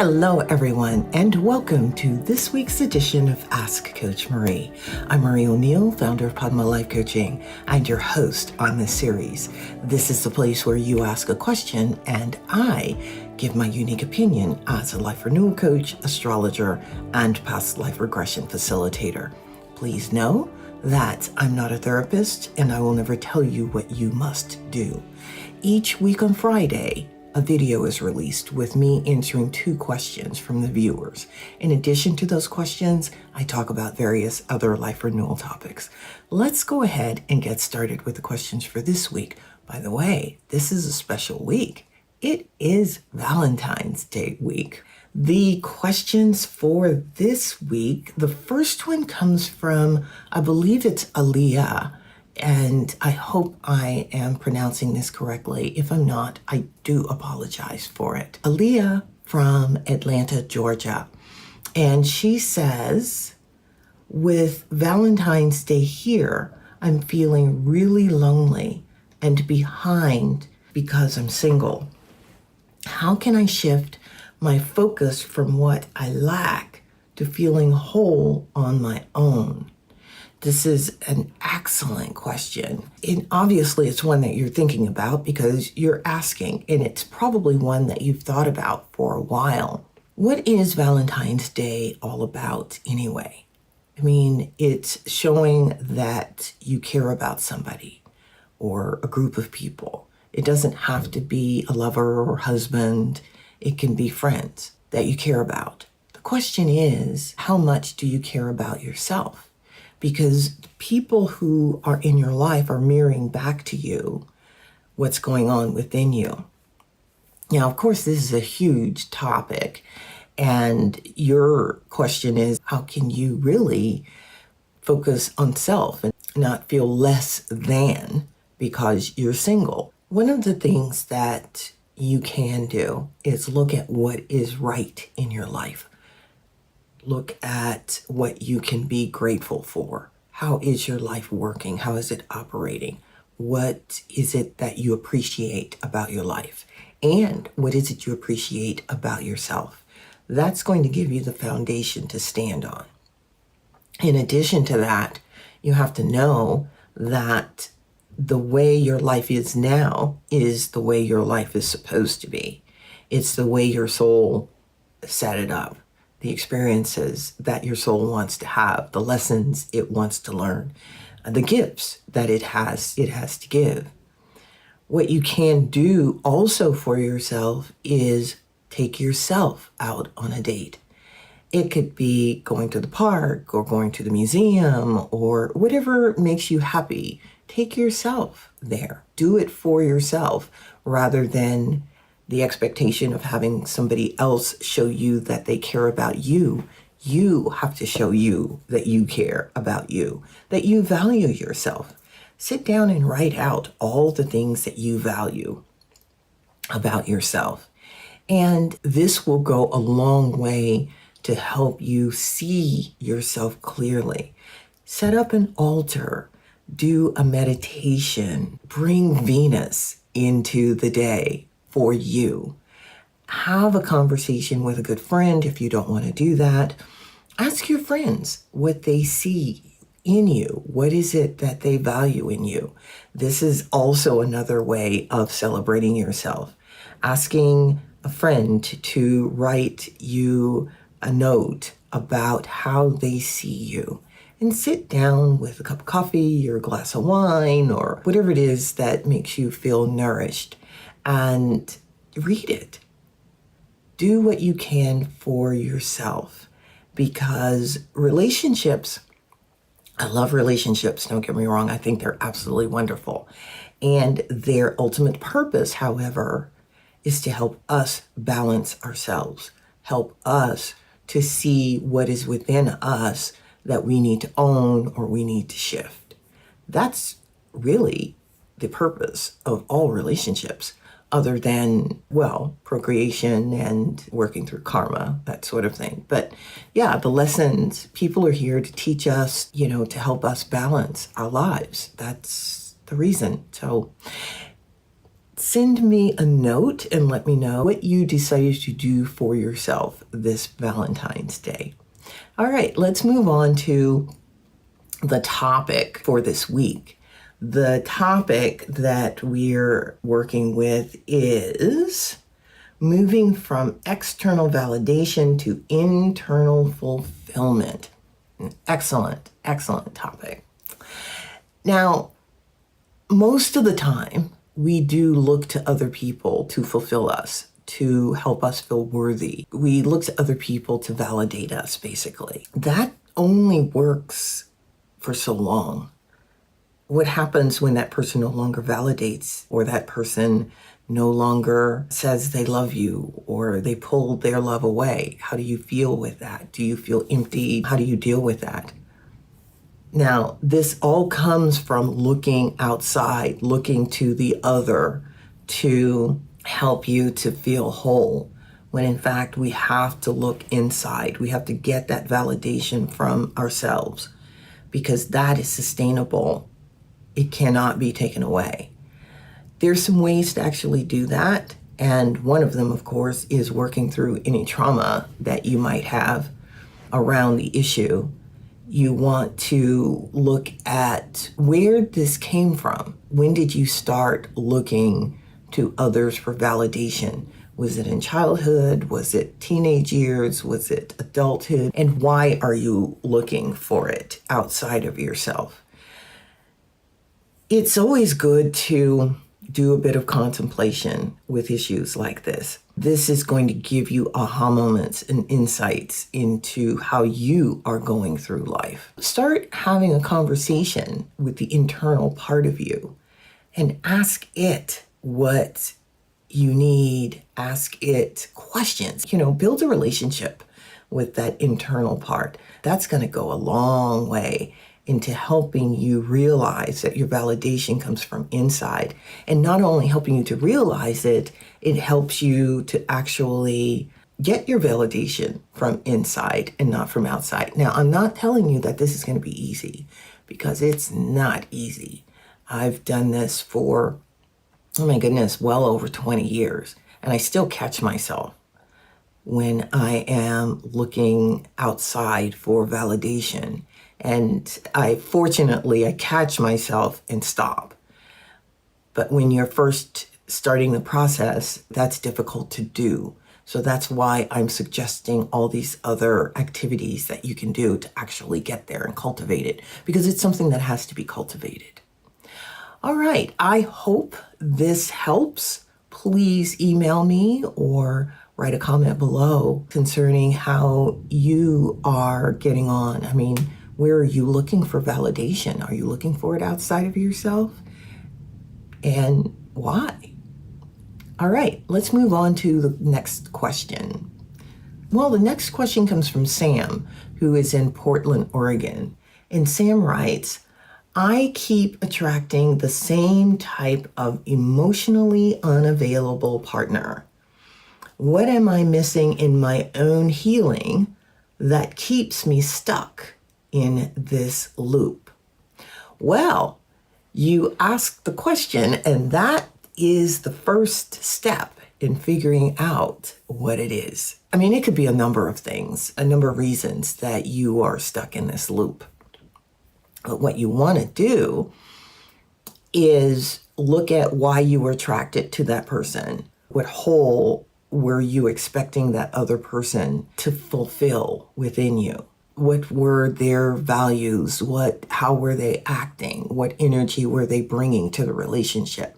Hello, everyone, and welcome to this week's edition of Ask Coach Marie. I'm Marie O'Neill, founder of Padma Life Coaching, and your host on this series. This is the place where you ask a question, and I give my unique opinion as a life renewal coach, astrologer, and past life regression facilitator. Please know that I'm not a therapist, and I will never tell you what you must do. Each week on Friday, a video is released with me answering 2 questions from the viewers. In addition to those questions, I talk about various other life renewal topics. Let's go ahead and get started with the questions for this week. By the way, this is a special week. It is Valentine's Day week. The questions for this week, the first one comes from, I believe it's Aaliyah. And I hope I am pronouncing this correctly. If I'm not, I do apologize for it. Aaliyah from Atlanta, Georgia. And she says, with Valentine's Day here, I'm feeling really lonely and behind because I'm single. How can I shift my focus from what I lack to feeling whole on my own? This is an excellent question. And obviously, it's one that you're thinking about because you're asking, and it's probably one that you've thought about for a while. What is Valentine's Day all about anyway? I mean, it's showing that you care about somebody or a group of people. It doesn't have to be a lover or husband. It can be friends that you care about. The question is, how much do you care about yourself? Because people who are in your life are mirroring back to you what's going on within you. Now, of course, this is a huge topic. And your question is, how can you really focus on self and not feel less than because you're single? One of the things that you can do is look at what is right in your life. Look at what you can be grateful for. How is your life working? How is it operating? What is it that you appreciate about your life? And what is it you appreciate about yourself? That's going to give you the foundation to stand on. In addition to that, you have to know that the way your life is now is the way your life is supposed to be. It's the way your soul set it up. The experiences that your soul wants to have, the lessons it wants to learn, the gifts that it has to give. What you can do also for yourself is take yourself out on a date. It could be going to the park or going to the museum or whatever makes you happy. Take yourself there. Do it for yourself rather than the expectation of having somebody else show you that they care about you. You have to show you that you care about you, that you value yourself. Sit down and write out all the things that you value about yourself. And this will go a long way to help you see yourself clearly. Set up an altar, do a meditation, bring Venus into the day for you. Have a conversation with a good friend if you don't want to do that. Ask your friends what they see in you. What is it that they value in you? This is also another way of celebrating yourself. Asking a friend to write you a note about how they see you. And sit down with a cup of coffee or a glass of wine or whatever it is that makes you feel nourished. And read it. Do what you can for yourself because relationships, I love relationships, don't get me wrong, I think they're absolutely wonderful. And their ultimate purpose, however, is to help us balance ourselves, help us to see what is within us that we need to own or we need to shift. That's really the purpose of all relationships. Other than, well, procreation and working through karma, that sort of thing. But yeah, the lessons, people are here to teach us, to help us balance our lives. That's the reason. So send me a note and let me know what you decided to do for yourself this Valentine's Day. All right, let's move on to the topic for this week. The topic that we're working with is moving from external validation to internal fulfillment. An excellent topic. Now, most of the time, we do look to other people to fulfill us, to help us feel worthy. We look to other people to validate us, basically. That only works for so long. What happens when that person no longer validates, or that person no longer says they love you, or they pull their love away? How do you feel with that? Do you feel empty? How do you deal with that? Now, this all comes from looking outside, looking to the other to help you to feel whole, when in fact we have to look inside. We have to get that validation from ourselves, because that is sustainable. It cannot be taken away. There's some ways to actually do that. And one of them, of course, is working through any trauma that you might have around the issue. You want to look at where this came from. When did you start looking to others for validation? Was it in childhood? Was it teenage years? Was it adulthood? And why are you looking for it outside of yourself? It's always good to do a bit of contemplation with issues like this. This is going to give you aha moments and insights into how you are going through life. Start having a conversation with the internal part of you and ask it what you need. Ask it questions. Build a relationship with that internal part. That's going to go a long way into helping you realize that your validation comes from inside. And not only helping you to realize it, it helps you to actually get your validation from inside and not from outside. Now, I'm not telling you that this is going to be easy, because it's not easy. I've done this for, oh my goodness, well over 20 years. And I still catch myself when I am looking outside for validation. And I catch myself and stop. But when you're first starting the process, that's difficult to do. So that's why I'm suggesting all these other activities that you can do to actually get there and cultivate it, because it's something that has to be cultivated. All right, I hope this helps. Please email me or write a comment below concerning how you are getting on. Where are you looking for validation? Are you looking for it outside of yourself? And why? All right, let's move on to the next question. Well, the next question comes from Sam, who is in Portland, Oregon. And Sam writes, I keep attracting the same type of emotionally unavailable partner. What am I missing in my own healing that keeps me stuck in this loop? Well, you asked the question, and that is the first step in figuring out what it is. It could be a number of things, a number of reasons that you are stuck in this loop. But what you want to do is look at why you were attracted to that person. What hole were you expecting that other person to fulfill within you? What were their values? How were they acting? What energy were they bringing to the relationship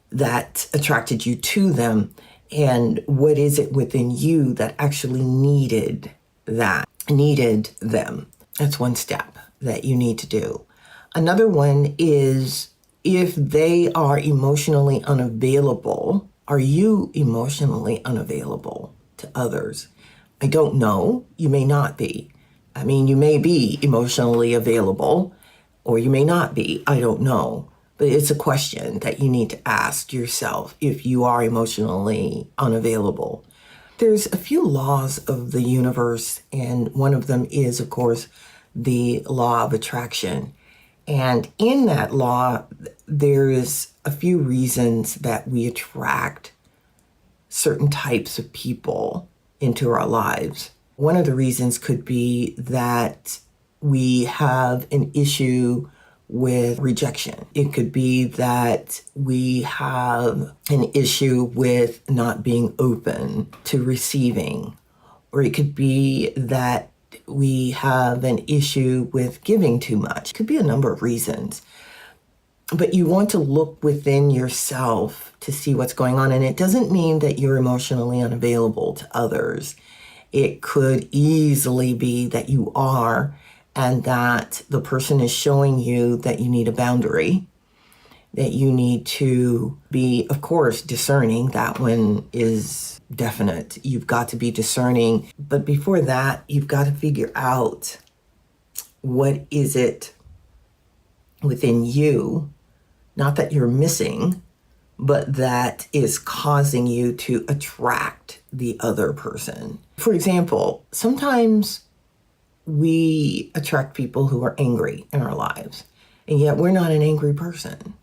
that attracted you to them? And what is it within you that actually needed them? That's one step that you need to do. Another one is, if they are emotionally unavailable, are you emotionally unavailable to others? I don't know. You may not be. You may be emotionally available, or you may not be. I don't know. But it's a question that you need to ask yourself if you are emotionally unavailable. There's a few laws of the universe, and one of them is, of course, the law of attraction. And in that law, there's a few reasons that we attract certain types of people into our lives. One of the reasons could be that we have an issue with rejection. It could be that we have an issue with not being open to receiving, or it could be that we have an issue with giving too much. It could be a number of reasons. But you want to look within yourself to see what's going on. And it doesn't mean that you're emotionally unavailable to others. It could easily be that you are, and that the person is showing you that you need a boundary, that you need to be, of course, discerning. That one is definite. You've got to be discerning. But before that, you've got to figure out what is it within you, not that you're missing, but that is causing you to attract the other person. For example, sometimes we attract people who are angry in our lives, and yet we're not an angry person.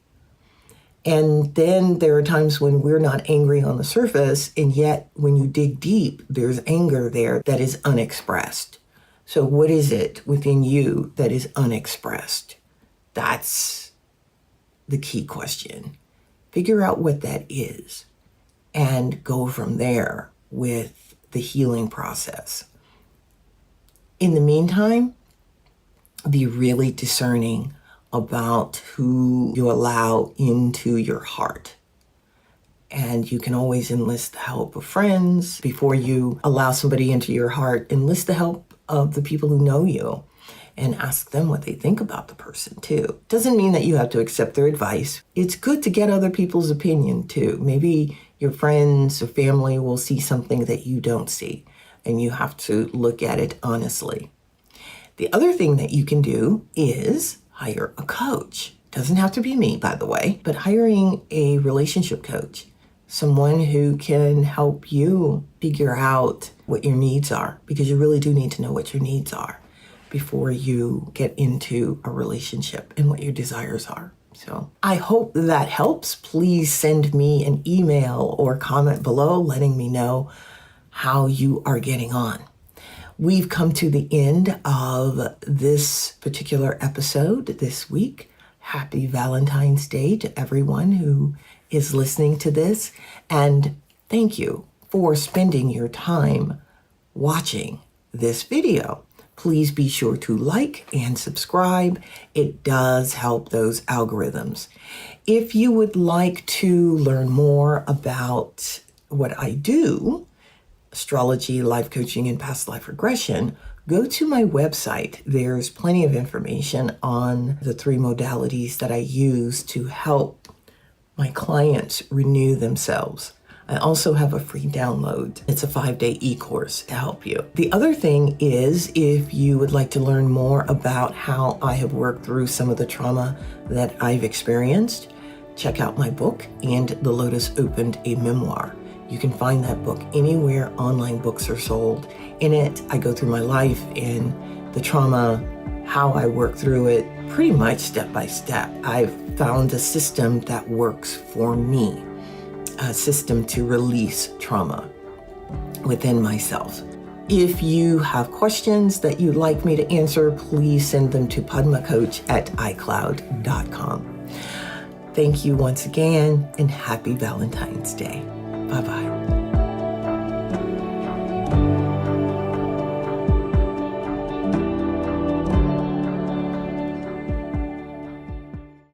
And then there are times when we're not angry on the surface, and yet when you dig deep, there's anger there that is unexpressed. So what is it within you that is unexpressed? That's the key question. Figure out what that is and go from there with the healing process. In the meantime, be really discerning about who you allow into your heart. And you can always enlist the help of friends. Before you allow somebody into your heart, enlist the help of the people who know you and ask them what they think about the person too. Doesn't mean that you have to accept their advice. It's good to get other people's opinion too. Maybe your friends or family will see something that you don't see, and you have to look at it honestly. The other thing that you can do is hire a coach. Doesn't have to be me, by the way, but hiring a relationship coach, someone who can help you figure out what your needs are, because you really do need to know what your needs are before you get into a relationship and what your desires are. So I hope that helps. Please send me an email or comment below letting me know how you are getting on. We've come to the end of this particular episode this week. Happy Valentine's Day to everyone who is listening to this. And thank you for spending your time watching this video. Please be sure to like and subscribe. It does help those algorithms. If you would like to learn more about what I do, astrology, life coaching, and past life regression, go to my website. There's plenty of information on the 3 modalities that I use to help my clients renew themselves. I also have a free download. It's a 5-day e-course to help you. The other thing is, if you would like to learn more about how I have worked through some of the trauma that I've experienced, check out my book, And the Lotus Opened, a Memoir. You can find that book anywhere online books are sold. In it, I go through my life and the trauma, how I work through it, pretty much step by step. I've found a system that works for me. A system to release trauma within myself. If you have questions that you'd like me to answer, please send them to padmacoach@icloud.com. Thank you once again, and happy Valentine's Day. Bye-bye.